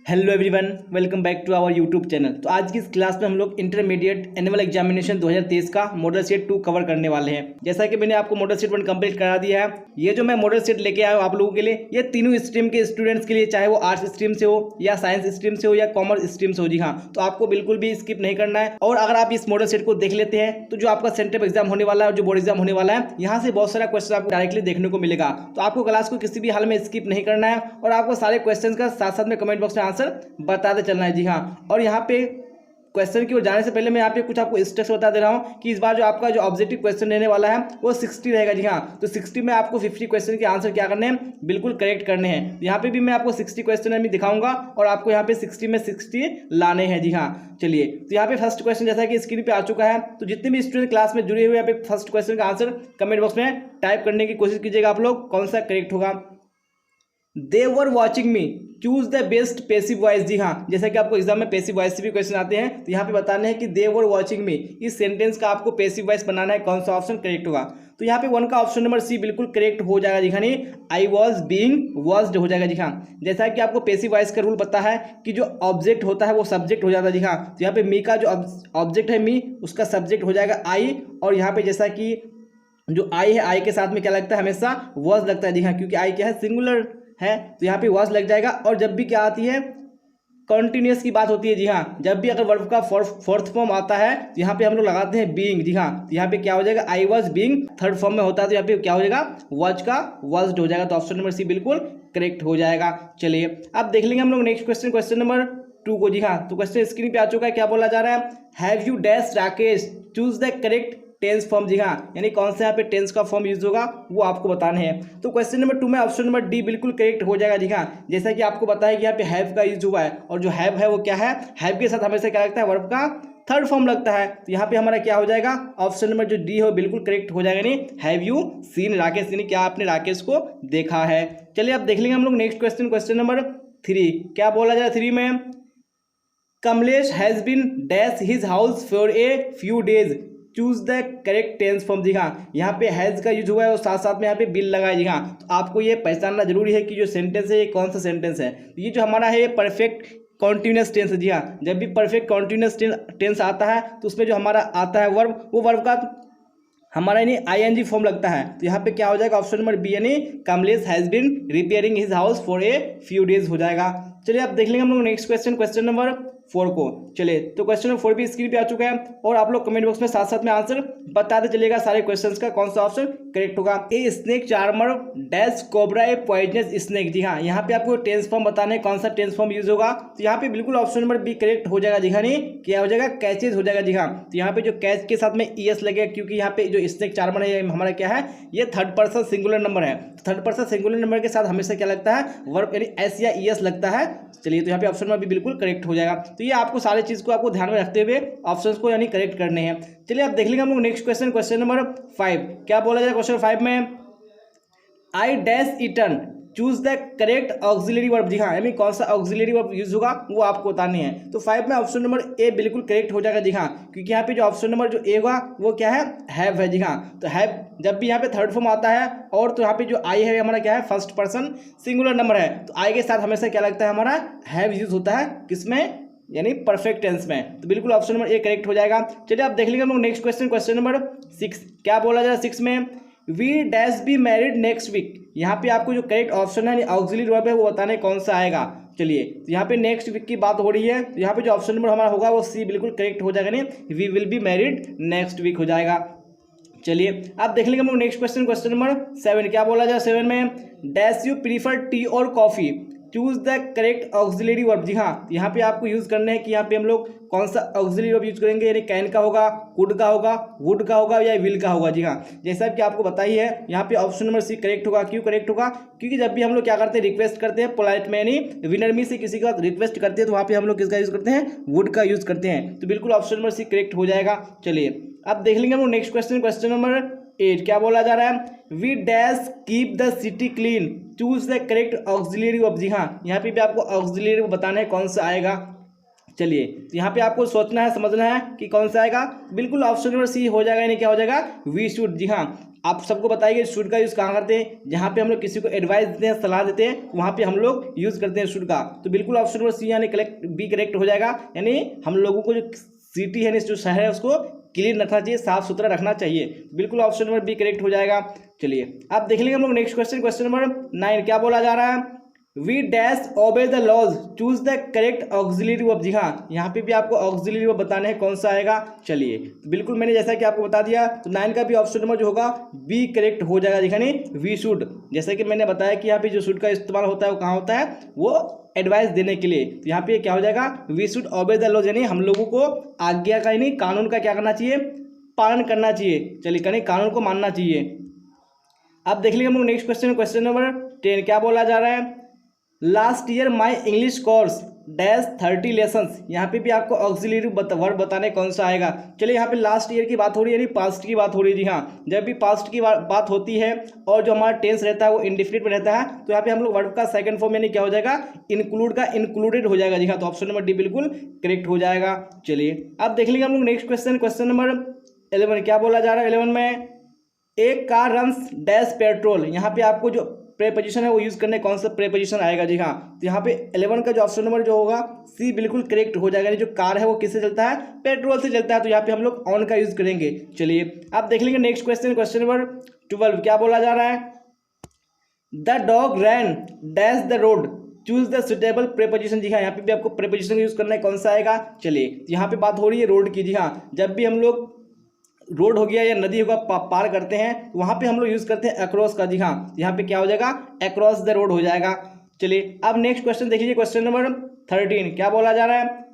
Hello everyone, welcome back to our YouTube channel. तो आज की इस क्लास में हम लोग इंटरमीडिएट एनुअल एग्जामिनेशन 2023 का मॉडल सेट 2 कवर करने वाले हैं। जैसा कि मैंने आपको मॉडल सेट 1 कंप्लीट करा दिया है, ये जो मैं मॉडल सेट लेके आया हूँ आप लोगों के लिए, ये तीनों स्ट्रीम के स्टूडेंट्स के लिए, चाहे वो आर्ट्स स्ट्रीम से हो या साइंस स्ट्रीम से हो या कॉमर्स स्ट्रीम से हो। जी हाँ, तो आपको बिल्कुल भी स्किप नहीं करना है। और अगर आप इस मॉडल सेट को देख लेते हैं तो जो आपका सेंट्रल एग्जाम होने वाला है, जो बोर्ड एग्जाम होने वाला है, यहाँ से बहुत सारा क्वेश्चन आपको डायरेक्टली देखने को मिलेगा। तो आपको क्लास को किसी भी हाल में स्किप नहीं करना है और आपको सारे क्वेश्चन का साथ साथ में कमेंट बॉक्स में आंसर बताते चलना है। जी हाँ, और यहाँ पे क्वेश्चन की ओर जाने से पहले मैं यहाँ पे कुछ आपको स्टेप्स बता दे रहा हूँ कि इस बार जो आपका जो ऑब्जेक्टिव क्वेश्चन रहने वाला है वो 60 रहेगा। जी हाँ, तो 60 में आपको 50 क्वेश्चन के आंसर क्या करने हैं, बिल्कुल करेक्ट करने हैं। यहाँ पे भी मैं आपको 60 क्वेश्चन अभी दिखाऊंगा और आपको यहाँ पे 60 में 60 लाने हैं। जी हाँ, चलिए, तो यहाँ पे फर्स्ट क्वेश्चन जैसा कि स्क्रीन पे आ चुका है, तो जितने भी स्टूडेंट क्लास में जुड़े हुए यहाँ पे फर्स्ट क्वेश्चन का आंसर कमेंट बॉक्स में टाइप करने की कोशिश कीजिएगा आप लोग, कौन सा करेक्ट होगा। They were watching me, choose the best passive voice. जी हाँ, जैसा कि आपको एग्जाम में पैसिव वॉइस से भी क्वेश्चन आते हैं, तो यहाँ पे बताना है कि दे वर वॉचिंग मी, इस सेंटेंस का आपको पैसिव वॉइस बनाना है, कौन सा ऑप्शन करेक्ट होगा। तो यहाँ पे 1 का ऑप्शन नंबर सी बिल्कुल करेक्ट हो जाएगा। जी हाँ, नहीं, आई वॉज बीइंग वॉच्ड हो जाएगा। जी हाँ, जैसा कि आपको पैसिव वॉइस का रूल पता है कि जो ऑब्जेक्ट होता है वो सब्जेक्ट हो जाता है। जी हाँ, तो यहाँ पे मी का जो ऑब्जेक्ट है मी, उसका सब्जेक्ट हो जाएगा आई, और यहाँ पे जैसा कि जो आई है, आई के साथ में क्या लगता है, हमेशा वॉज लगता है। जी हाँ, क्योंकि आई क्या है, सिंगुलर है, तो यहाँ पे वॉज लग जाएगा। और जब भी क्या आती है, कॉन्टिन्यूस की बात होती है। जी हाँ, जब भी अगर वर्ब का फोर्थ फॉर्म आता है तो यहाँ पे हम लोग लगाते हैं बीइंग। जी हाँ, तो यहाँ पे क्या हो जाएगा, I was being third form में होता है, तो यहाँ पे क्या हो जाएगा, वॉज का वॉज्ड हो जाएगा। तो ऑप्शन नंबर सी बिल्कुल करेक्ट हो जाएगा। चलिए, अब देख लेंगे हम लोग नेक्स्ट क्वेश्चन, क्वेश्चन नंबर 2 को। जी हाँ, तो क्वेश्चन स्क्रीन पे आ चुका है, क्या बोला जा रहा है, have you dash Rakesh choose the correct tense form. जी हाँ, यानी कौन सा यहाँ पे टेंस का फॉर्म यूज होगा वो आपको बताना है। तो क्वेश्चन नंबर 2 में ऑप्शन नंबर डी बिल्कुल करेक्ट हो जाएगा। जी हाँ, जैसा कि आपको बताया कि यहाँ पे हैव का यूज हुआ है, और जो हैव है वो क्या है, हैव के साथ हमेशा क्या लगता है, वर्ब का थर्ड फॉर्म लगता है। तो यहाँ पे हमारा क्या हो जाएगा, ऑप्शन नंबर जो डी है वो बिल्कुल करेक्ट हो जाएगा। नहीं, हैव यू सीन राकेश, यानी क्या आपने राकेश को देखा है। चलिए, अब देख लेंगे हम लोग नेक्स्ट क्वेश्चन, क्वेश्चन नंबर 3। क्या बोला जाए 3 में, Kamlesh has been dash his house for a few days choose the correct tense form. जी हाँ, यहाँ पे हैज का यूज हुआ है और साथ साथ में यहाँ पे बिल लगा है। जी हाँ, तो आपको ये पहचानना जरूरी है कि जो सेंटेंस है ये कौन सा सेंटेंस है। तो ये जो हमारा है ये परफेक्ट कॉन्टिन्यूस टेंस है। जी हाँ, जब भी परफेक्ट कॉन्टिन्यूस टेंस आता है तो उसमें जो हमारा आता है वर्ब, वो वर्ब का हमारा यानी आईएनजी फॉर्म लगता है। तो यहाँ पे क्या हो जाएगा, ऑप्शन नंबर बी, यानी Kamlesh has been repairing his house for a few days हो जाएगा। चलिए, अब देख लेंगे हम लोग नेक्स्ट क्वेश्चन, क्वेश्चन नंबर 4 को। चलिए, तो क्वेश्चन नंबर 4 भी स्क्रीन पे आ चुका है और आप लोग कमेंट बॉक्स में साथ साथ में आंसर बताते चलिएगा सारे क्वेश्चंस का, कौन सा ऑप्शन करेक्ट होगा। A snake charmer dash cobra a poisonous snake. जी हाँ, यहाँ पे आपको टेंस फॉर्म बताना है, कौन सा टेंस फॉर्म यूज होगा। तो यहाँ पे बिल्कुल ऑप्शन नंबर बी करेक्ट हो जाएगा। जी हाँ, नहीं, क्या हो जाएगा, कैचेज हो जाएगा। जी हाँ, तो यहाँ पे जो कैच के साथ में ईएस लगेगा, क्योंकि यहाँ पे जो स्नेक चार्मर है हमारा क्या है, ये थर्ड पर्सन सिंगुलर नंबर है। थर्ड पर्सन सिंगुलर नंबर के साथ हमेशा क्या लगता है, वर्ब यानी एस या ईएस लगता है। चलिए, तो यहाँ पे ऑप्शन में भी बिल्कुल करेक्ट हो जाएगा। तो ये आपको सारे चीज को आपको ध्यान में रखते हुए ऑप्शंस को यानी करेक्ट करने हैं। चलिए, अब देख लेंगे हम लोग नेक्स्ट क्वेश्चन, क्वेश्चन नंबर 5। क्या बोला जाए क्वेश्चन 5 में, I dash eaten choose the correct auxiliary verb. जी हाँ, यानी कौन सा ऑक्सिलरी वर्ब यूज होगा वो आपको बताने हैं। तो 5 में ऑप्शन नंबर ए बिल्कुल करेक्ट हो जाएगा। जी हाँ, क्योंकि यहाँ पे जो ऑप्शन नंबर जो ए होगा वो क्या है, हैव है। जी हाँ, तो हैव जब भी यहाँ पे थर्ड फॉर्म आता है, और तो यहाँ पे जो आई है हमारा क्या है, फर्स्ट पर्सन सिंगुलर नंबर है, तो आई के साथ हमेशा क्या लगता है, हमारा हैव यूज होता है, किसमें, यानी परफेक्ट टेंस में। तो बिल्कुल ऑप्शन नंबर ए करेक्ट हो जाएगा। चलिए, आप देख लेंगे हम लोग नेक्स्ट क्वेश्चन, क्वेश्चन नंबर 6। क्या बोला जाए 6 में, we dash be married next week. यहाँ पे आपको जो करेक्ट ऑप्शन है ऑक्सिलरी वर्ब है वो बताने कौन सा आएगा। चलिए, तो यहाँ पे नेक्स्ट वीक की बात हो रही है, तो यहाँ पे जो ऑप्शन नंबर हमारा होगा वो सी बिल्कुल करेक्ट हो जाएगा, नहीं, we will be married next week हो जाएगा। चलिए, आप देख लेंगे हम लोग नेक्स्ट क्वेश्चन, क्वेश्चन नंबर 7। क्या बोला जाए 7 में, डैश यू प्रीफर टी और coffee choose the correct auxiliary verb. जी हाँ, यहाँ पे आपको यूज करना है कि यहाँ पे हम लोग कौन सा ऑक्सिलरी वर्ब यूज करेंगे, यानी कैन का होगा, कुड का होगा, वुड का होगा या विल का होगा। जी हाँ, जैसा कि आपको बताई है, यहाँ पे ऑप्शन नंबर सी करेक्ट होगा। क्यों करेक्ट होगा, क्योंकि जब भी हम लोग क्या करते हैं, रिक्वेस्ट करते हैं पोलाइट में, यानी विनर में से किसी का रिक्वेस्ट करते हैं, तो वहाँ पे हम लोग किसका यूज करते हैं, वुड का यूज करते हैं। तो बिल्कुल ऑप्शन नंबर सी करेक्ट हो जाएगा। चलिए, अब देख लेंगे हम लोग नेक्स्ट क्वेश्चन, क्वेश्चन नंबर 8। क्या बोला जा रहा है, we dash keep the city clean choose the correct auxiliary verb. जी हाँ, यहाँ पे भी आपको ऑक्सिलरी वर्ब बताना है कौन सा आएगा। चलिए, तो यहाँ पे आपको सोचना है, समझना है कि कौन सा आएगा। बिल्कुल ऑप्शन नंबर सी हो जाएगा, यानी क्या हो जाएगा, वी शुड। जी हाँ, आप सबको बताइए शुड का यूज़ कहाँ करते हैं, जहाँ पे हम लोग किसी को एडवाइस देते हैं, सलाह देते हैं, वहाँ पे हम लोग यूज़ करते हैं शुड का। तो बिल्कुल ऑप्शन नंबर सी यानी बी करेक्ट हो जाएगा। यानी हम लोगों को जो सिटी है जो शहर है उसको क्लीन रखना चाहिए, साफ सुथरा रखना चाहिए। बिल्कुल ऑप्शन नंबर बी करेक्ट हो जाएगा। चलिए अब देख लेंगे हम लोग नेक्स्ट क्वेश्चन, क्वेश्चन नंबर 9। क्या बोला जा रहा है, we dash obey the laws choose the correct auxiliary verb. जी हाँ, यहाँ पे भी आपको ऑक्सिलरी वर्ब बताने हैं, कौन सा आएगा। चलिए तो बिल्कुल मैंने जैसा कि आपको बता दिया, तो 9 का भी ऑप्शन नंबर जो होगा बी करेक्ट हो जाएगा। जी नहीं, वी शुड, जैसे कि मैंने बताया कि यहाँ पे जो शुड का इस्तेमाल होता है वो कहाँ होता है, वो एडवाइस देने के लिए। तो यहाँ पे क्या हो जाएगा, we should obey the laws, यानी हम लोगों को आज्ञा का यानी कानून का क्या करना चाहिए, पालन करना चाहिए। चलिए कहीं कानून को मानना चाहिए। अब देख लीजिए हम लोग नेक्स्ट क्वेश्चन, क्वेश्चन नंबर 10। क्या बोला जा रहा है, last year my English course dash 30 lessons. यहाँ पे भी आपको ऑक्सिलरी वर्ब बताने कौन सा आएगा। चलिए यहाँ पे लास्ट ईयर की बात हो रही है, यानी पास्ट की बात हो रही है। जी हाँ, जब भी पास्ट की बात होती है और जो हमारा टेंस रहता है वो इंडिफिनिट में रहता है, तो यहाँ पे हम लोग वर्ब का सेकंड फॉर्म यानी क्या हो जाएगा, इंक्लूड का इंक्लूडेड हो जाएगा। जी हाँ, तो ऑप्शन नंबर डी बिल्कुल करेक्ट हो जाएगा। चलिए अब देख लीजिए हम लोग नेक्स्ट क्वेश्चन, क्वेश्चन नंबर 11। क्या बोला जा रहा है 11 में, एक कार रन्स डैश पेट्रोल। यहाँ पे आपको जो प्रेपोजिशन है वो यूज करने कौन सा प्रेपोजिशन आएगा। जी हाँ, तो यहाँ पे 11 का जो ऑप्शन नंबर जो होगा सी बिल्कुल करेक्ट हो जाएगा। जो कार है वो किससे चलता है, पेट्रोल से चलता है, तो यहाँ पे हम लोग ऑन का यूज करेंगे। चलिए आप देख लेंगे नेक्स्ट क्वेश्चन, क्वेश्चन नंबर 12। क्या बोला जा रहा है, the dog ran dash the road choose the suitable preposition. जी हाँ, यहाँ पे भी आपको प्रेपोजिशन यूज करना है, कौन सा आएगा। चलिए यहाँ पे बात हो रही है रोड की। जी हाँ, जब भी हम लोग रोड हो गया या नदी होगा पार करते हैं, तो वहाँ पे हम लोग यूज़ करते हैं अक्रॉस का। जी हाँ, यहाँ पे क्या हो जाएगा, अक्रॉस द रोड हो जाएगा। चलिए अब नेक्स्ट क्वेश्चन देख लीजिए, क्वेश्चन नंबर 13। क्या बोला जा रहा है,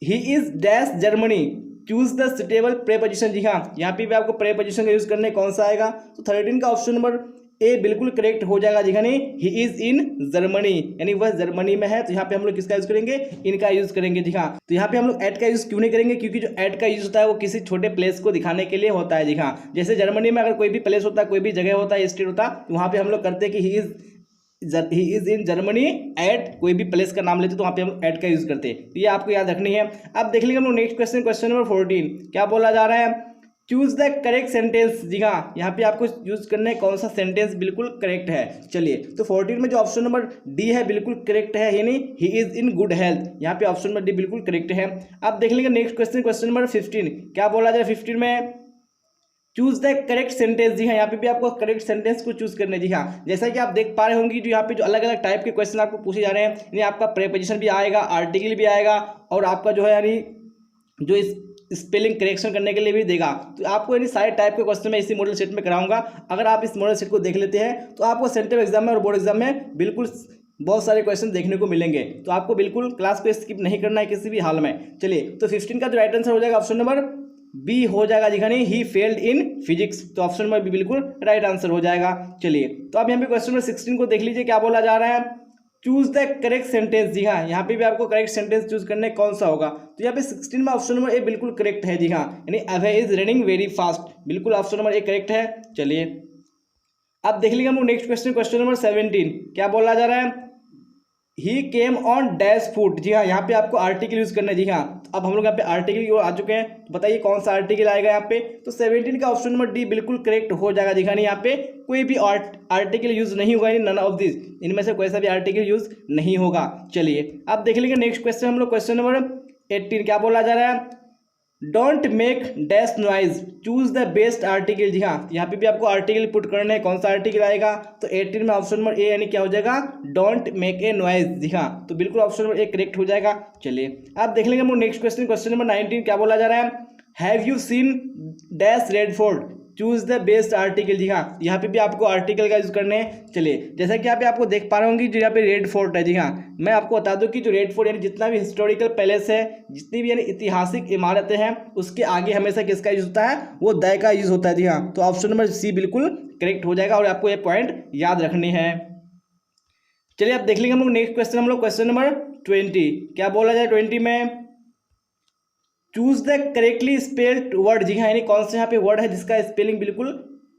he is dash Germany choose the suitable preposition. जी हाँ, यहाँ पे भी आपको प्रेपोजिशन का यूज़ करने कौन सा आएगा, तो 13 का ऑप्शन नंबर ए बिल्कुल करेक्ट हो जाएगा। जी हाँ, नहीं, ही इज इन जर्मनी, यानी वह जर्मनी में है, तो यहाँ पे हम लोग किसका यूज करेंगे, इनका यूज करेंगे। जी हाँ, तो यहाँ पे हम लोग एट का यूज क्यों नहीं करेंगे, क्योंकि जो एट का यूज होता है वो किसी छोटे प्लेस को दिखाने के लिए होता है। जी हाँ, जैसे जर्मनी में अगर कोई भी प्लेस होता है, कोई भी जगह होता है, स्टेट होता है, तो वहाँ पे हम लोग करते हैं कि he is in Germany at, कोई भी प्लेस का नाम लेते तो वहाँ पे हम एट का यूज करते हैं। तो ये आपको याद रखनी है। अब देख लेंगे हम लोग नेक्स्ट क्वेश्चन, क्वेश्चन नंबर 14। क्या बोला जा रहा है, चूज द करेक्ट सेंटेंस। जी हाँ, यहाँ पे आपको यूज करना है कौन सा सेंटेंस बिल्कुल करेक्ट है। चलिए तो 14 में जो ऑप्शन नंबर डी है बिल्कुल करेक्ट है, यानी ही इज इन गुड हेल्थ। यहाँ पे ऑप्शन नंबर डी बिल्कुल करेक्ट है। अब देख लेंगे नेक्स्ट क्वेश्चन, क्वेश्चन नंबर 15। क्या बोला जाए 15 में, चूज द करेक्ट सेंटेंस। जी हाँ, यहाँ पे भी आपको करेक्ट सेंटेंस को चूज करना है। जी हाँ, जैसा कि आप देख पा रहे होंगे जो यहाँ पे जो अलग अलग टाइप के क्वेश्चन आपको पूछे जा रहे हैं, यानी आपका प्रेपोजिशन भी आएगा, आर्टिकल भी आएगा, और आपका जो है यानी जो इस स्पेलिंग करेक्शन करने के लिए भी देगा। तो आपको यानी सारे टाइप के क्वेश्चन मैं इसी मॉडल सेट में कराऊंगा। अगर आप इस मॉडल सेट को देख लेते हैं तो आपको सेंट्रल एग्जाम में और बोर्ड एग्जाम में बिल्कुल बहुत सारे क्वेश्चन देखने को मिलेंगे। तो आपको बिल्कुल क्लास को स्किप नहीं करना है किसी भी हाल में। चलिए तो 15 का जो राइट आंसर हो जाएगा ऑप्शन नंबर बी हो जाएगा। जी नहीं, ही फेल्ड इन फिजिक्स, तो ऑप्शन नंबर बी बिल्कुल राइट आंसर हो जाएगा। चलिए तो अब यहाँ पे क्वेश्चन नंबर 16 को देख लीजिए। क्या बोला जा रहा है, चूज द करेक्ट सेंटेंस। जी हाँ, यहाँ पे भी आपको करेक्ट सेंटेंस चूज करने कौन सा होगा, तो यहाँ पे 16 में ऑप्शन नंबर ए बिल्कुल करेक्ट है। जी हाँ, यानी अभय इज रनिंग वेरी फास्ट, बिल्कुल ऑप्शन नंबर ए करेक्ट है। चलिए अब देख लीजिए हम लोग नेक्स्ट क्वेश्चन, क्वेश्चन नंबर 17। क्या बोला जा रहा है, ही केम ऑन डैश फूट। जी हाँ, यहाँ पे आपको आर्टिकल यूज करना है। जी हाँ, तो अब हम लोग यहाँ पे आर्टिकल की ओर आ चुके हैं, तो बताइए कौन सा आर्टिकल आएगा यहाँ पे, तो 17 का ऑप्शन नंबर डी बिल्कुल करेक्ट हो जाएगा। जी हाँ, यहाँ पे कोई भी आर्टिकल यूज नहीं होगा, नन ऑफ दिस, इनमें से कोई सा भी आर्टिकल यूज नहीं होगा। चलिए अब देख लेंगे नेक्स्ट क्वेश्चन हम लोग, क्वेश्चन नंबर 18। क्या बोला जा रहा है, don't make dash noise choose the best article. जी हाँ, यहाँ पे भी आपको आर्टिकल पुट करना है, कौन सा आर्टिकल आएगा, तो 18 में ऑप्शन नंबर ए यानी क्या हो जाएगा, डोंट मेक ए नॉइज। जी हाँ, तो बिल्कुल ऑप्शन नंबर ए करेक्ट हो जाएगा। चलिए अब देख लेंगे हम लोग नेक्स्ट क्वेश्चन, क्वेश्चन नंबर 19। क्या बोला जा रहा है, have you seen dash Red Fort choose the best article. जी हाँ, यहाँ पे भी आपको आर्टिकल का यूज करने हैं। चलिए जैसा कि यहाँ पे आपको देख पा रहे होंगे जो यहाँ पे रेड फोर्ट है। जी हाँ, मैं आपको बता दूं कि जो रेड फोर्ट यानी जितना भी हिस्टोरिकल पैलेस है, जितनी भी यानी ऐतिहासिक इमारतें हैं, उसके आगे हमेशा किसका यूज होता है, वो द का यूज होता है। जी हाँ, तो ऑप्शन नंबर सी बिल्कुल करेक्ट हो जाएगा और आपको ये पॉइंट याद रखनी है। चलिए अब देख लेंगे हम लोग नेक्स्ट क्वेश्चन, हम लोग क्वेश्चन नंबर 20। क्या बोला जाए 20 में, choose the correctly spelled word. जी हाँ, यानी कौन सा यहाँ पे वर्ड है जिसका स्पेलिंग बिल्कुल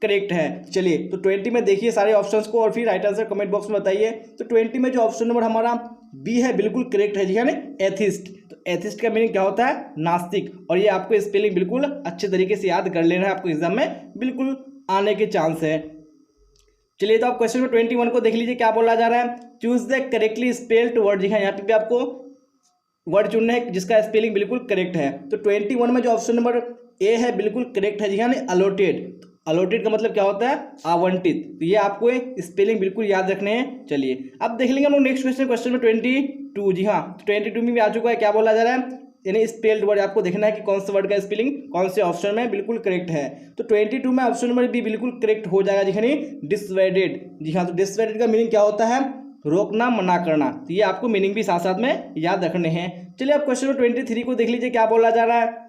करेक्ट है। चलिए तो 20 में देखिए सारे ऑप्शंस को और फिर राइट आंसर कमेंट बॉक्स में बताइए। तो 20 में जो ऑप्शन नंबर हमारा बी है बिल्कुल करेक्ट है। जी हाँ, एथिस्ट। तो एथिस्ट का मीनिंग क्या होता है, नास्तिक, और ये आपको स्पेलिंग बिल्कुल अच्छे तरीके से याद कर लेना है, आपको एग्जाम में बिल्कुल आने के चांस है। चलिए तो आप क्वेश्चन नंबर 21 को देख लीजिए, क्या बोला जा रहा है, choose the correctly spelled word. जी हाँ, यहाँ पे भी आपको वर्ड चुनना है जिसका स्पेलिंग बिल्कुल करेक्ट है। तो 21 में जो ऑप्शन नंबर ए है बिल्कुल करेक्ट है। जी हाँ, अलॉटेड। अलॉटेड का मतलब क्या होता है, आवंटित। तो ये आपको स्पेलिंग बिल्कुल याद रखने हैं। चलिए अब देख लेंगे हम लोग नेक्स्ट क्वेश्चन, क्वेश्चन नंबर 22। जी हाँ, 22 में भी आ चुका है, क्या बोला जा रहा है, यानी स्पेल्ड वर्ड आपको देखना है कि कौन से वर्ड का स्पेलिंग कौन से ऑप्शन में बिल्कुल करेक्ट है। तो 22 में ऑप्शन नंबर बी बिल्कुल करेक्ट हो जाएगा। जी हाँ, डिसवर्डेड। जी हाँ, तो डिसवर्डेड का मीनिंग क्या होता है, रोकना, मना करना। तो ये आपको मीनिंग भी साथ साथ में याद रखने हैं। चलिए अब क्वेश्चन नंबर 23 को देख लीजिए, क्या बोला जा रहा है,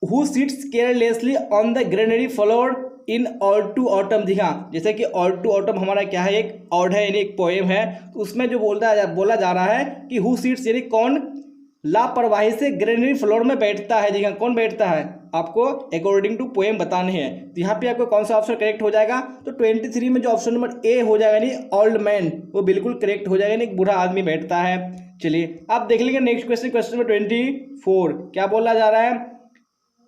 who sits carelessly on the granary floor in all to autumn. जी हाँ, जैसे कि ऑल टू ऑटम हमारा क्या है, एक ऑड है, यानी एक पोएम है। तो उसमें जो बोला जा रहा है कि हु सिट्स यानी कौन लापरवाही से ग्रेनरी फ्लोर में बैठता है। जी हाँ, कौन बैठता है, आपको अकॉर्डिंग टू पोएम बताने हैं। तो यहाँ पे आपको कौन सा ऑप्शन करेक्ट हो जाएगा, तो 23 में जो ऑप्शन नंबर ए हो जाएगा यानी ओल्ड मैन, वो बिल्कुल करेक्ट हो जाएगा, यानी एक बूढ़ा आदमी बैठता है। चलिए आप देख लीजिए नेक्स्ट क्वेश्चन, क्वेश्चन नंबर 24, क्या बोला जा रहा है,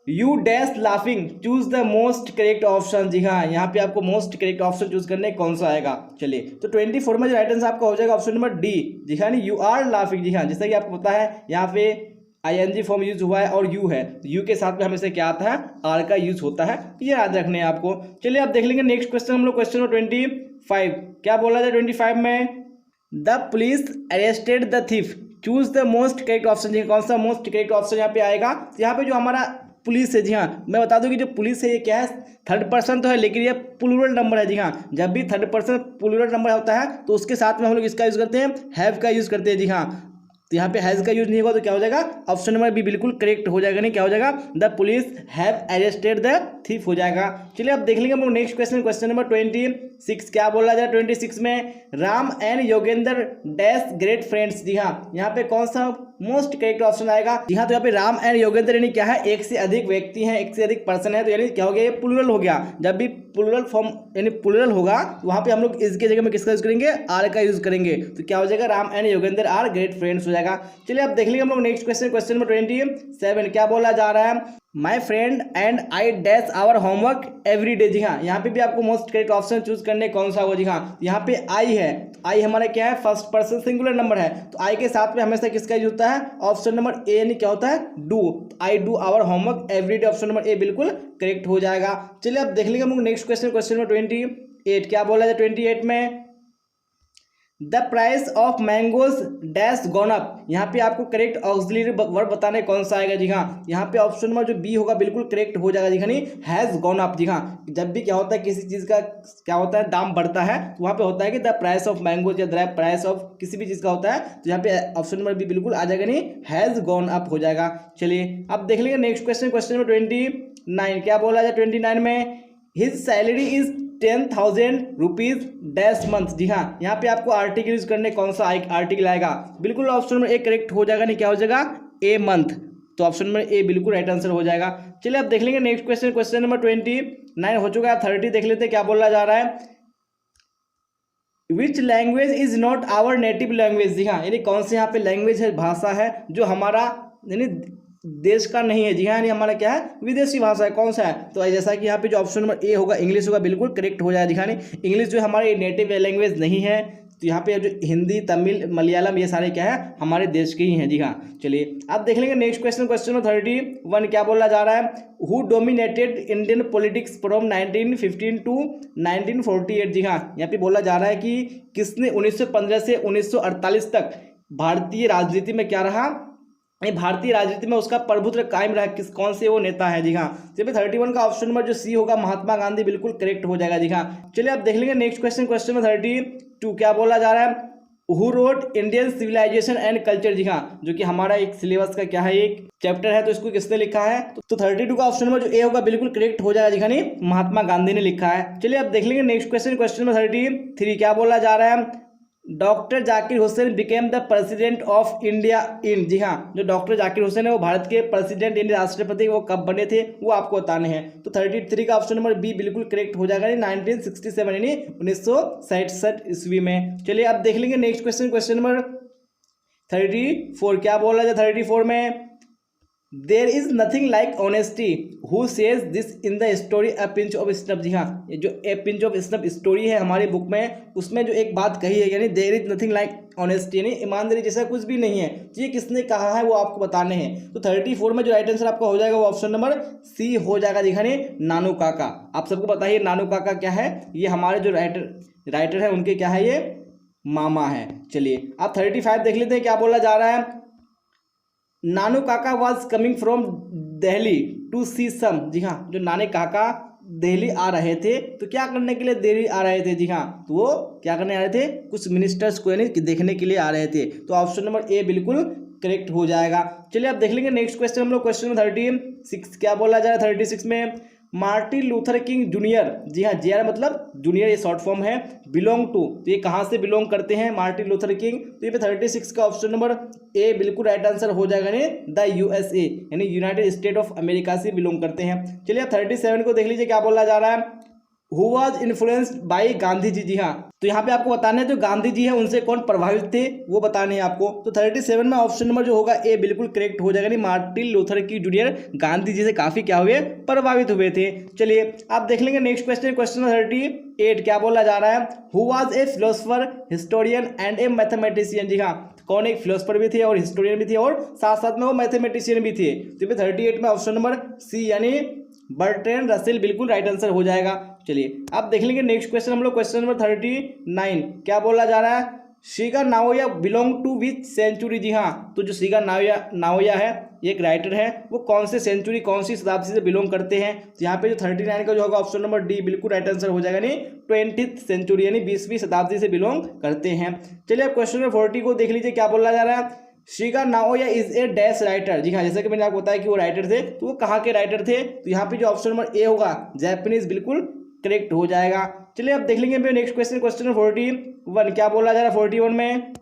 you dash laughing choose the most correct option. जी हाँ, यहाँ पे आपको मोस्ट करेक्ट ऑप्शन चूज करने कौन सा आएगा। चलिए तो 24 में जो राइट आंसर आपका हो जाएगा ऑप्शन नंबर डी। जी हाँ, यू आर लाफिंग। जी हाँ, जैसा कि आपको पता है यहाँ पे ING फॉर्म यूज हुआ है और यू है, यू के साथ में हमेशा क्या आता है, आर का यूज होता है। ये याद रखने हैं आपको। चलिए आप देख लेंगे नेक्स्ट क्वेश्चन हम लोग, क्वेश्चन नंबर 25, क्या बोला जाए 25 में, the police arrested the thief choose the most correct option. कौन सा मोस्ट करेक्ट ऑप्शन यहाँ पे आएगा, यहाँ पे जो हमारा पुलिस है, जी हाँ, मैं बता दूं कि जो पुलिस है ये क्या है, थर्ड पर्सन तो है लेकिन ये प्लूरल नंबर है। जी हाँ, जब भी थर्ड पर्सन प्लूरल नंबर होता है तो उसके साथ में हम लोग इसका यूज करते हैं, हैव का यूज करते हैं। जी हाँ, तो यहाँ पे हैज का यूज नहीं होगा तो क्या हो जाएगा, ऑप्शन नंबर बी बिल्कुल करेक्ट हो जाएगा। नहीं, क्या हो जाएगा, the police have arrested the thief हो जाएगा। चलिए अब देख लेंगे हम लोग नेक्स्ट क्वेश्चन, क्वेश्चन नंबर 26, क्या बोला जाए 26 में, Ram and Yogendra dash great friends. जी हाँ, यहाँ पे कौन सा मोस्ट करेक्ट ऑप्शन आएगा। जी हाँ, तो यहाँ पे राम एंड योगेंद्र यानी क्या है, एक से अधिक व्यक्ति हैं, एक से अधिक पर्सन है, तो यानी क्या हो गया, ये प्लूरल हो गया। जब भी प्लूरल फॉर्म यानी प्लूरल होगा तो वहाँ पे हम लोग इसके जगह में किसका यूज करेंगे, आर का यूज करेंगे। तो क्या हो जाएगा, Ram and Yogendra are great friends हो जाएगा। चलिए अब देख लेंगे हम लोग नेक्स्ट क्वेश्चन, क्वेश्चन नंबर 27, क्या बोला जा रहा है, my friend and I dash our homework every day. जी हाँ, यहाँ पे भी आपको मोस्ट करेक्ट ऑप्शन चूज करने कौन सा होगा। जी हाँ, यहाँ पे आई है, आई हमारा क्या है, फर्स्ट पर्सन सिंगुलर नंबर है, तो आई के साथ में हमेशा किसका यूज होता है, ऑप्शन नंबर ए यानी क्या होता है, do. I do our homework every day, option number A बिल्कुल करेक्ट हो जाएगा। चलिए अब देख लेंगे हम लोग नेक्स्ट क्वेश्चन, क्वेश्चन नंबर 28, क्या बोला जाए 28 में, the price of mangoes dash gone up. यहाँ पे आपको करेक्ट ऑक्सिलरी वर्ब बताने कौन सा आएगा। जी हाँ, यहाँ पे ऑप्शन नंबर जो बी होगा बिल्कुल करेक्ट हो जाएगा। जी हाँ, नहीं, हैज गॉन अप। जी हाँ, जब भी क्या होता है किसी चीज़ का क्या होता है, दाम बढ़ता है तो वहाँ पे होता है कि द प्राइस ऑफ मैंगोज या द प्राइस ऑफ किसी भी चीज़ का होता है, तो यहाँ पे ऑप्शन नंबर बी बिल्कुल आ जाएगा, नहीं, हैज गॉन अप हो जाएगा। चलिए अब देख लेंगे नेक्स्ट क्वेश्चन, क्वेश्चन नंबर 29, क्या बोला जाए 29 में, his salary is 10,000 rupees dash month. जी हाँ, यहाँ पे आपको आर्टिकल यूज करने कौन सा आर्टिकल आएगा, बिल्कुल ऑप्शन नंबर ए करेक्ट हो जाएगा। नहीं, क्या हो जाएगा, ए मंथ, तो ऑप्शन नंबर ए बिल्कुल राइट आंसर हो जाएगा। चलिए अब देख लेंगे नेक्स्ट क्वेश्चन, क्वेश्चन नंबर 29 हो चुका है, 30 देख लेते हैं, क्या बोला जा रहा है, which language is not our native language. जी हाँ, यानी कौन सी यहाँ पे लैंग्वेज है, भाषा है जो हमारा यानी देश का नहीं है। जी हाँ, यानी हमारा क्या है, विदेशी भाषा है, कौन सा है, तो जैसा कि यहाँ पे जो ऑप्शन नंबर ए होगा इंग्लिश होगा, बिल्कुल करेक्ट हो जाएगा। जी हाँ, नहीं, इंग्लिश जो हमारी नेटिव लैंग्वेज नहीं है, तो यहाँ पे जो हिंदी, तमिल, मलयालम ये सारे क्या है, हमारे देश के ही हैं। जी हाँ, चलिए आप देख लेंगे नेक्स्ट क्वेश्चन, क्वेश्चन नंबर 31, क्या बोला जा रहा है, who dominated Indian politics from 1915 to 1948। जी हाँ, यहाँ पे बोला जा रहा है कि किसने 1915 से 1948 तक भारतीय राजनीति में क्या रहा, भारतीय राजनीति में उसका प्रभुत्व कायम रहा, कौन से वो नेता है। जी हाँ, जब 31 का ऑप्शन नंबर जो सी होगा, महात्मा गांधी, बिल्कुल करेक्ट हो जाएगा। जी हाँ, चलिए आप देख लेंगे नेक्स्ट क्वेश्चन, क्वेश्चन नंबर 32, क्या बोला जा रहा है, who wrote Indian civilisation and culture. जी हाँ, जो कि हमारा एक सिलेबस का क्या है, एक चैप्टर है, तो इसको किसने लिखा है, तो 32 का ऑप्शन नंबर जो ए होगा बिल्कुल करेक्ट हो जाएगा। जी हाँ, नहीं, महात्मा गांधी ने लिखा है। चलिए आप देख लेंगे नेक्स्ट क्वेश्चन, क्वेश्चन नंबर 33, क्या बोला जा रहा है, doctor Zakir Hussain became the president of India in. जी हाँ, जो डॉक्टर जाकिर हुसैन है वो भारत के प्रेसिडेंट यानी राष्ट्रपति वो कब बने थे, वो आपको बताने हैं। तो 33 का ऑप्शन नंबर बी बिल्कुल करेक्ट हो जाएगा, 1967 यानी 1967 ईस्वी में। चलिए अब देख लेंगे नेक्स्ट क्वेश्चन, क्वेश्चन नंबर 34, क्या बोला जाए 34 में, there is nothing like honesty, who says this in the story a pinch of snuff. जी हाँ, ये जो a pinch of snuff story है हमारी बुक में, उसमें जो एक बात कही है, यानी देर इज नथिंग लाइक ऑनेस्टी, यानी ईमानदारी जैसा कुछ भी नहीं है। ये किसने कहा है वो आपको बताने हैं। तो 34 में जो राइट आंसर आपका हो जाएगा वो ऑप्शन नंबर सी हो जाएगा। दिखाने नानू काका। आप सबको पता है नानू काका क्या है, ये हमारे जो राइटर है उनके क्या है, ये मामा है। चलिए आप 35 देख लेते हैं क्या बोला जा रहा है। Nanu Kaka was coming from Delhi to see some. जी हाँ, जो नानी काका दिल्ली आ रहे थे तो क्या करने के लिए दिल्ली आ रहे थे। जी हाँ, तो वो क्या करने आ रहे थे, कुछ मिनिस्टर्स को यानी देखने के लिए आ रहे थे। तो ऑप्शन नंबर ए बिल्कुल करेक्ट हो जाएगा। चलिए आप देख लेंगे नेक्स्ट क्वेश्चन हम लोग। क्वेश्चन नंबर 36 क्या बोला जा रहा है 36 में, मार्टिन लूथर किंग जूनियर। जी हाँ, जे मतलब जूनियर, ये शॉर्ट फॉर्म है। बिलोंग टू, तो ये कहाँ से बिलोंग करते हैं मार्टिन लूथर किंग। तो ये पे 36 का ऑप्शन नंबर ए बिल्कुल राइट आंसर हो जाएगा, यानी द यूएसए, यानी यूनाइटेड स्टेट ऑफ अमेरिका से बिलोंग करते हैं। चलिए आप 37 को देख लीजिए क्या बोला जा रहा है। Who was influenced by Gandhi ji. जी हाँ, तो यहाँ पे आपको बताना है जो गांधी जी है उनसे कौन प्रभावित थे वो बताने हैं आपको। तो 37 में ऑप्शन नंबर जो होगा ए बिल्कुल करेक्ट हो जाएगा, नहीं मार्टिन लूथर की जूनियर गांधी जी से काफी क्या हुए, प्रभावित हुए थे। चलिए आप देख लेंगे नेक्स्ट क्वेश्चन। क्वेश्चन नंबर 38 क्या बोला जा रहा है, who was a philosopher historian and a mathematician. जी हाँ, कौन एक फिलोसफर भी थे और हिस्टोरियन भी थे और साथ साथ में वो मैथमेटिशियन भी थे। तो 38 में ऑप्शन नंबर सी यानी बर्ट्रैंड रसेल बिल्कुल राइट आंसर हो जाएगा। चलिए आप देख लेंगे नेक्स्ट क्वेश्चन हम लोग। क्वेश्चन नंबर 39 क्या बोला जा रहा है, Shiga Naoya belong to which century. जी हाँ, तो जो शिगा नाओया है ये एक राइटर है, वो कौन से सेंचुरी, कौन सी शताब्दी से बिलोंग करते हैं। तो यहाँ पे जो 39 का जो होगा ऑप्शन नंबर डी बिल्कुल राइट आंसर हो जाएगा, यानी 20th सेंचुरी यानी 20वीं शताब्दी से बिलोंग करते हैं। चलिए आप क्वेश्चन नंबर 40 को देख लीजिए क्या बोला जा रहा है, Shiga Naoya is a dash writer. जी हाँ, जैसे कि मैंने आपको बताया कि वो राइटर थे, तो वो कहाँ के राइटर थे। तो यहाँ पे जो ऑप्शन नंबर ए होगा जापानीज बिल्कुल करेक्ट हो जाएगा। चलिए अब देख लेंगे नेक्स्ट क्वेश्चन। क्वेश्चन नंबर 41 क्या बोला जा रहा है 41 में,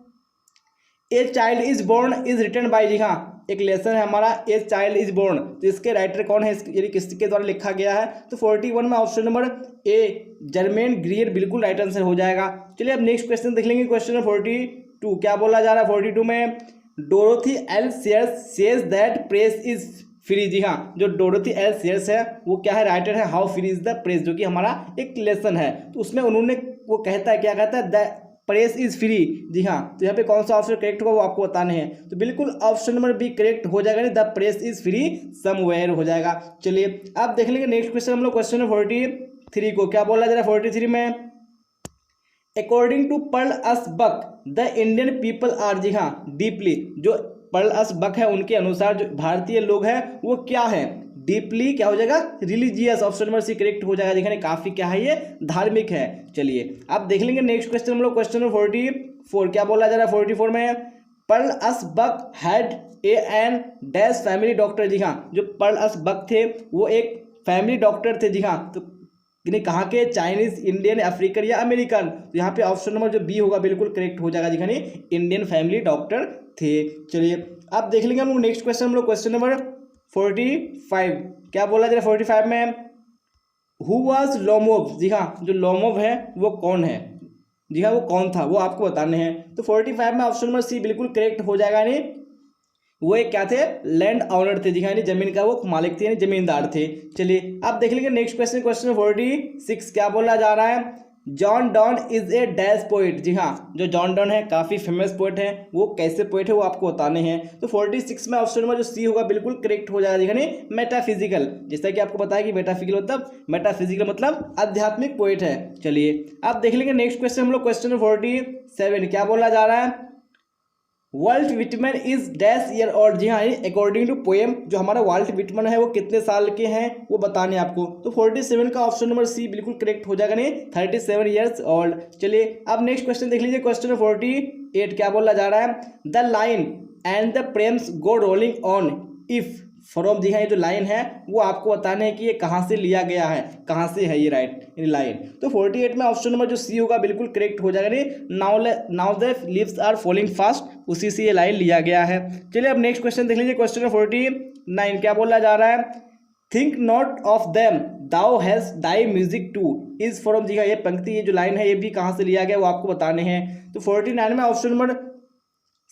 a child is born is written by. जी हाँ, एक लेसन है हमारा ए चाइल्ड इज बोर्न, तो इसके राइटर कौन है, यानी किसके द्वारा लिखा गया है। तो 41 में ऑप्शन नंबर ए जर्मेन ग्रियर बिल्कुल राइट आंसर हो जाएगा। चलिए अब नेक्स्ट क्वेश्चन देख लेंगे। क्वेश्चन नंबर 42 क्या बोला जा रहा है 42 में, Dorothy L Sayers says that press is free. जी हाँ, जो डोरोथी एल सेयर्स है वो क्या है, राइटर है how free is the press, जो कि हमारा एक लेसन है। तो उसमें उन्होंने वो कहता है, क्या कहता है, द प्रेस इज फ्री। जी हाँ, तो यहाँ पे कौन सा ऑप्शन करेक्ट होगा वो आपको बताने हैं। तो बिल्कुल ऑप्शन नंबर बी करेक्ट हो जाएगा, the press is free somewhere हो जाएगा। चलिए आप देख लेंगे नेक्स्ट क्वेश्चन हम लोग। क्वेश्चन नंबर 43 को क्या बोला जा रहा है 43 में, according to Pearl S Buck the Indian people are. जी हाँ, डीपली, जो पर्ल अस बक है उनके अनुसार जो भारतीय लोग हैं वो क्या है, डीपली क्या हो जाएगा, religious. Option number C correct हो जाएगा। देखने काफी क्या है, ये धार्मिक है। चलिए आप देख लेंगे नेक्स्ट क्वेश्चन हम लोग। क्वेश्चन नंबर 44 क्या बोला जा रहा है 44 में, Pearl S Buck had a an dash family doctor. जी हाँ, जो पर्ल अस बक थे वो एक फैमिली डॉक्टर थे। जी हाँ, तो कहाँ के, चाइनीज, इंडियन, अफ्रीकन या अमेरिकन। तो यहाँ पे ऑप्शन नंबर जो बी होगा बिल्कुल करेक्ट हो जाएगा। दिखाने इंडियन फैमिली डॉक्टर थे। चलिए आप देख लेंगे हम लोग नेक्स्ट क्वेश्चन हम लोग। क्वेश्चन नंबर 45 क्या बोला जा रहा है 45 में, हु वाज लोमोव। जी हाँ, जो लोमोव है वो कौन है। जी हाँ, वो कौन था वो आपको बताने हैं। तो 45 में ऑप्शन नंबर सी बिल्कुल करेक्ट हो जाएगा, यानी वो एक क्या थे, लैंड ऑनर थे। जी हाँ, यानी जमीन का वो मालिक थे, यानी जमींदार थे। चलिए आप देख लेंगे नेक्स्ट क्वेश्चन। क्वेश्चन 46 क्या बोला जा रहा है, John Donne is a dash poet. जी हाँ, जो जॉन डॉन है काफी फेमस पोइट है, वो कैसे पोइट है वो आपको बताने हैं। तो 46 में ऑप्शन नंबर जो सी होगा बिल्कुल करेक्ट हो जाएगा। यानी मेटाफिजिकल, जैसा कि आपको पता है कि मेटाफिजिकल मतलब आध्यात्मिक पोइट है। चलिए आप देख लेंगे नेक्स्ट क्वेश्चन हम लोग। क्वेश्चन 47 क्या बोला जा रहा है, Walt Whitman is dash year old. जी हाँ, अकॉर्डिंग टू पोएम जो हमारा वाल्ट विटमैन है वो कितने साल के हैं वो बताने आपको। तो 47 का ऑप्शन नंबर सी बिल्कुल करेक्ट हो जाएगा, नहीं 37 ईयर्स ओल्ड। चलिए अब नेक्स्ट क्वेश्चन देख लीजिए। क्वेश्चन 48 क्या बोला जा रहा है, the line and the prams go rolling on if from. जी हाँ, ये जो लाइन है वो आपको बताने हैं कि ये कहाँ से लिया गया है, कहाँ से है ये राइट लाइन। तो 48 में ऑप्शन नंबर जो सी होगा बिल्कुल करेक्ट हो जाएगा, now the leaves are falling fast, उसी से ये लाइन लिया गया है। चलिए अब नेक्स्ट क्वेश्चन देख लीजिए। क्वेश्चन 49 क्या बोला जा रहा है, think not of them thou has thy music too is from. जी हाँ, ये पंक्ति, ये जो लाइन है ये भी कहाँ से लिया गया वो आपको बताने हैं। तो 49 में ऑप्शन नंबर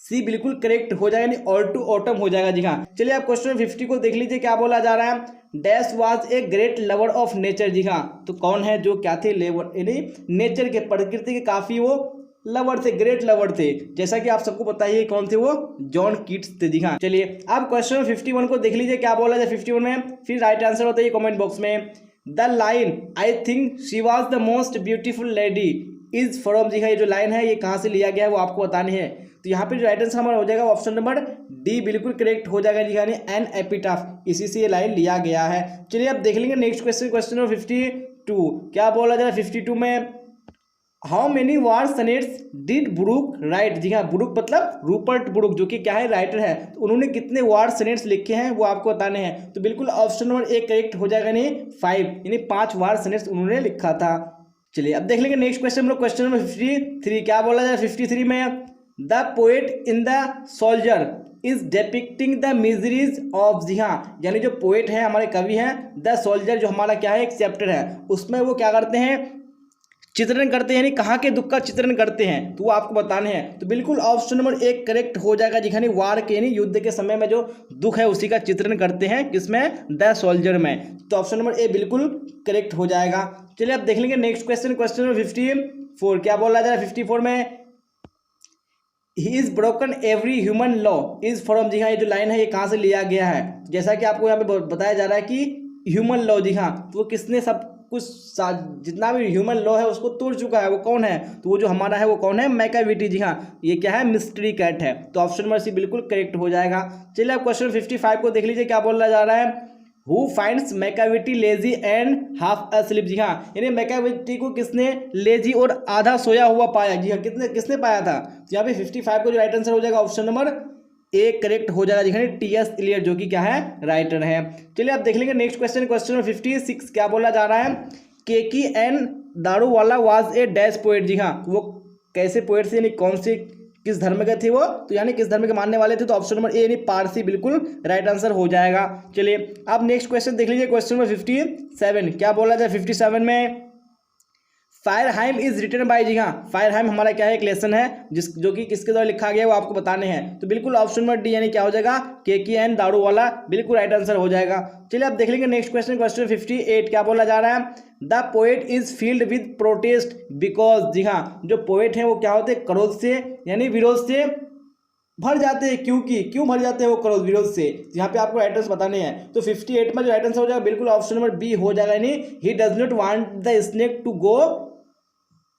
सी बिल्कुल करेक्ट हो जाएगा, यानी ऑल टू ऑटम हो जाएगा। जी हाँ, चलिए आप क्वेश्चन 50 को देख लीजिए, क्या बोला जा रहा है। Dash was a great lover of nature. जी हाँ, तो कौन है जो क्या थे, लेवर यानी नेचर के, प्रकृति के काफी वो लवर थे, ग्रेट लवर थे। जैसा कि आप सबको पता ही है कौन थे वो, जॉन कीट्स थे। जी हाँ, चलिए आप क्वेश्चन 51 को देख लीजिए, क्या बोला जाए 51 में, फिर राइट आंसर बताइए कमेंट बॉक्स में। The line I think she was the most beautiful lady is from. जी हाँ, ये जो लाइन है ये कहाँ से लिया गया है वो आपको बतानी है। तो यहाँ पे जो राइट आंसर हमारा हो जाएगा ऑप्शन नंबर डी बिल्कुल करेक्ट हो जाएगा। जी हाँ, एन एपिटाफ, इसी से ये लाइन लिया गया है। चलिए आप देख लेंगे नेक्स्ट क्वेश्चन, क्वेश्चन नंबर 52, क्या बोला जा रहा है 52 में। How many war sonnets did Brooke write. जी हाँ, ब्रूक मतलब रूपर्ट ब्रूक, जो कि क्या है, राइटर है। तो उन्होंने कितने वार सनेट्स लिखे हैं वो आपको बताने हैं। तो बिल्कुल ऑप्शन नंबर ए करेक्ट हो जाएगा, यानी 5, यानी 5 वार सनेट्स उन्होंने लिखा था। चलिए अब देख लेंगे नेक्स्ट क्वेश्चन हम लोग, क्वेश्चन नंबर 53, क्या बोला जाए 53 में। The poet in the soldier is depicting the miseries of. जी हाँ, यानी जो पोएट है, हमारे कवि हैं, द सोल्जर जो हमारा क्या है एक चैप्टर है, उसमें वो क्या करते हैं, चित्रण करते हैं, यानी कहाँ के दुख का चित्रण करते हैं, तो वो आपको बताने हैं। तो बिल्कुल ऑप्शन नंबर 1 करेक्ट हो जाएगा। जी हाँ, वार के यानी युद्ध के समय में जो दुख है उसी का चित्रण करते हैं, किसमें, द सोल्जर में। तो ऑप्शन नंबर ए बिल्कुल करेक्ट हो जाएगा। चलिए अब देख लेंगे नेक्स्ट क्वेश्चन, क्वेश्चन नंबर 54, क्या बोला जा रहा है 54 में। He is broken every human law is from. जी हाँ, ये जो लाइन है ये कहाँ से लिया गया है। जैसा कि आपको यहाँ पे बताया जा रहा है कि ह्यूमन लॉ, जी हाँ, तो वो किसने सब कुछ जितना भी ह्यूमन लॉ है उसको तोड़ चुका है, वो कौन है, तो वो जो हमारा है वो कौन है, मैकाविटी। जी हाँ, ये क्या है, मिस्ट्री कैट है। तो ऑप्शन नंबर सी बिल्कुल करेक्ट हो जाएगा। चलिए आप क्वेश्चन 55 को देख लीजिए, क्या बोला जा रहा है। Who finds Macavity lazy and half asleep. जी हाँ, यानी मैकाविटी को किसने लेजी और आधा सोया हुआ पाया। जी हाँ, किसने पाया था। तो यहाँ पे 55 को जो राइट आंसर हो जाएगा ऑप्शन नंबर ए करेक्ट हो जाएगा। जी टी.एस. इलियट, जो कि क्या है, राइटर है। चलिए आप देख लेंगे नेक्स्ट क्वेश्चन, क्वेश्चन नंबर 56, क्या बोला जा रहा है। Keki N Daruwalla was a dash poet. जी हाँ, वो कैसे पोएट थे, यानी कौन से किस धर्म के थे वो, तो यानी किस धर्म के मानने वाले थे। तो ऑप्शन नंबर ए यानी पारसी बिल्कुल राइट आंसर हो जाएगा। चलिए आप नेक्स्ट क्वेश्चन देख लीजिए, क्वेश्चन नंबर 57, क्या बोला जाए 57 में। फायरहाइम इज रिटन बाय। जी हाँ, फायरहाइम हमारा क्या है, एक लेसन है जो कि किसके द्वारा लिखा गया है वो आपको बताने हैं। तो बिल्कुल ऑप्शन नंबर डी यानी क्या हो जाएगा, केकी एन दारूवाला, बिल्कुल राइट आंसर हो जाएगा। चलिए आप देख लेंगे नेक्स्ट क्वेश्चन, क्वेश्चन 58, क्या बोला जा रहा है। The poet is filled with protest because. जी हाँ, जो पोएट हैं वो क्या होते हैं, क्रोध से यानी विरोध से भर जाते हैं, क्योंकि क्यों भर जाते हैं वो, क्रोध विरोध से। यहाँ पे आपको राइट आंसर बताने हैं। तो 58 में जो राइट आंसर हो जाएगा बिल्कुल ऑप्शन नंबर बी हो जाएगा, यानी he does not want the snake to go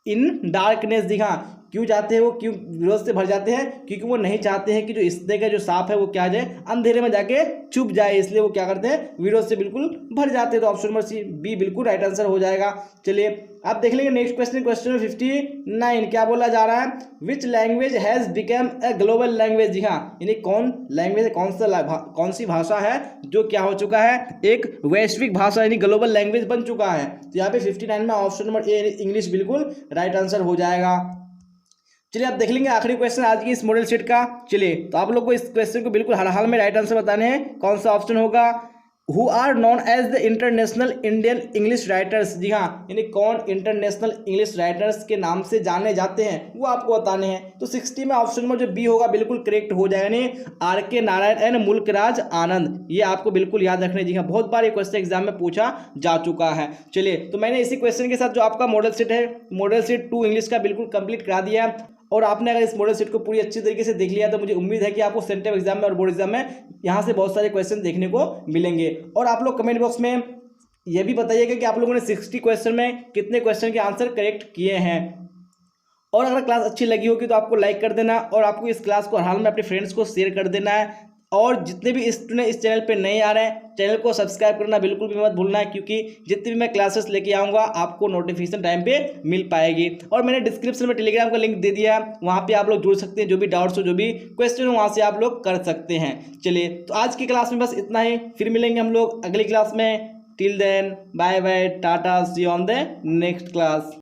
in darkness. जी हाँ, क्यों जाते हैं वो, क्यों विरोध से भर जाते हैं, क्योंकि वो नहीं चाहते हैं कि जो स्नेक है, जो सांप है, वो क्या जाए, अंधेरे में जाके छुप जाए, इसलिए वो क्या करते हैं, विरोध से बिल्कुल भर जाते हैं। तो ऑप्शन नंबर सी बी बिल्कुल राइट आंसर हो जाएगा। चलिए आप देख लेंगे नेक्स्ट क्वेश्चन, क्वेश्चन 59, क्या बोला जा रहा है। Which language has become a global language. जी हाँ, यानी कौन लैंग्वेज है, कौन सी भाषा है जो क्या हो चुका है, एक वैश्विक भाषा यानी ग्लोबल लैंग्वेज बन चुका है। तो यहाँ पे 59 में ऑप्शन नंबर ए इंग्लिश बिल्कुल राइट आंसर हो जाएगा। चलिए आप देख लेंगे आखिरी क्वेश्चन आज की इस मॉडल शीट का। चलिए तो आप लोग को इस क्वेश्चन को बिल्कुल हर हाल में राइट आंसर बताने हैं, कौन सा ऑप्शन होगा। Who are known as the international Indian English writers. जी हाँ, यानी कौन इंटरनेशनल इंग्लिश राइटर्स के नाम से जाने जाते हैं वो आपको बताने हैं। तो 60 में ऑप्शन नंबर जो बी होगा बिल्कुल करेक्ट हो जाएगा, यानी आर.के. नारायण एंड मुल्कराज आनंद। ये आपको बिल्कुल याद रखना है। जी हाँ, बहुत बार ये क्वेश्चन एग्जाम में पूछा जा चुका है। चलिए तो मैंने इसी क्वेश्चन के साथ जो आपका मॉडल सेट है, मॉडल सेट 2 इंग्लिश का बिल्कुल कंप्लीट करा दिया है। और आपने अगर इस मॉडल सेट को पूरी अच्छी तरीके से देख लिया तो मुझे उम्मीद है कि आपको सेंट्रल एग्जाम में और बोर्ड एग्जाम में यहाँ से बहुत सारे क्वेश्चन देखने को मिलेंगे। और आप लोग कमेंट बॉक्स में ये भी बताइएगा कि आप लोगों ने 60 क्वेश्चन में कितने क्वेश्चन के आंसर करेक्ट किए हैं। और अगर क्लास अच्छी लगी होगी तो आपको लाइक कर देना, और आपको इस क्लास को हर हाल में अपने फ्रेंड्स को शेयर कर देना है। और जितने भी स्टूडेंट इस चैनल पे नए आ रहे हैं, चैनल को सब्सक्राइब करना बिल्कुल भी मत भूलना है, क्योंकि जितनी भी मैं क्लासेस लेके आऊँगा आपको नोटिफिकेशन टाइम पे मिल पाएगी। और मैंने डिस्क्रिप्शन में टेलीग्राम का लिंक दे दिया है, वहाँ पे आप लोग जुड़ सकते हैं। जो भी डाउट्स हो, जो भी क्वेश्चन हो, वहाँ से आप लोग कर सकते हैं। चलिए तो आज की क्लास में बस इतना ही, फिर मिलेंगे हम लोग अगली क्लास में। Till then bye bye, tata, see on the next class.